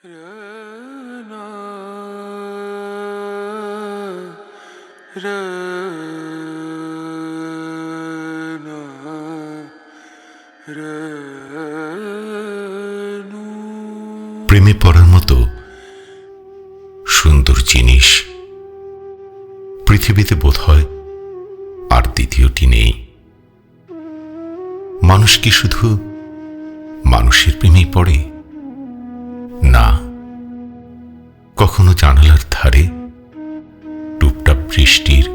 প্রেমে পড়ার মতো সুন্দর জিনিস পৃথিবীতে বোধহয় আর দ্বিতীয়টি নেই। মানুষ কি শুধু মানুষের প্রেমেই পড়ে? না, কখনো জানালার ধারে টুপটাপ বৃষ্টির,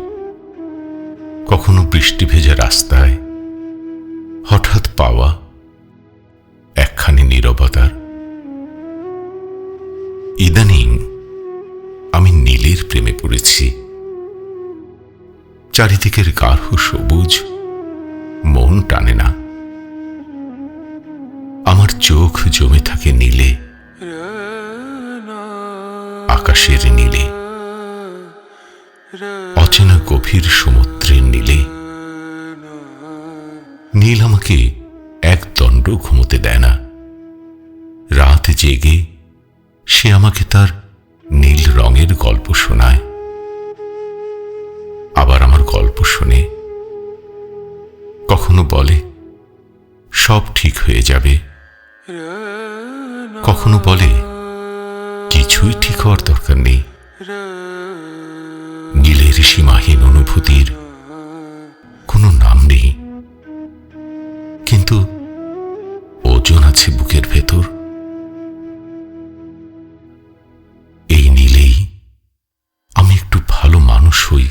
কখনো বৃষ্টি ভেজা রাস্তায় হঠাৎ পাওয়া একখানি নীরবতার। ইদানিং আমি নীলের প্রেমে পড়েছি। চারিদিকের গাঢ় সবুজ মন টানে না, আমার চোখ জমে থাকে নীলে, আকাশের নীলে, অচেনা গভীর সমুদ্রের নীলে। নীল আমাকে এক দণ্ড ঘুমোতে দেয় না। রাত জেগে সে আমাকে তার নীল রঙের গল্প শোনায়, আবার আমার গল্প শোনে। কখনো বলে সব ঠিক হয়ে যাবে, কখনো বলে কিছুই ঠিক হওয়ার দরকার নেই। নীলের সীমাহীন অনুভূতির কোনো নাম নেই, কিন্তু ওজন আছে বুকের ভেতর। এই নীলেই আমি একটু ভালো মানুষ হই,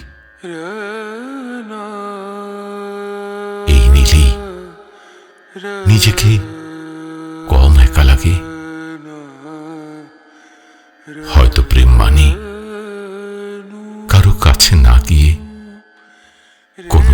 এই নীলেই নিজেকে কম একা লাগে। হয়তো প্রেম মানে কারো কাছে না গিয়ে কোনো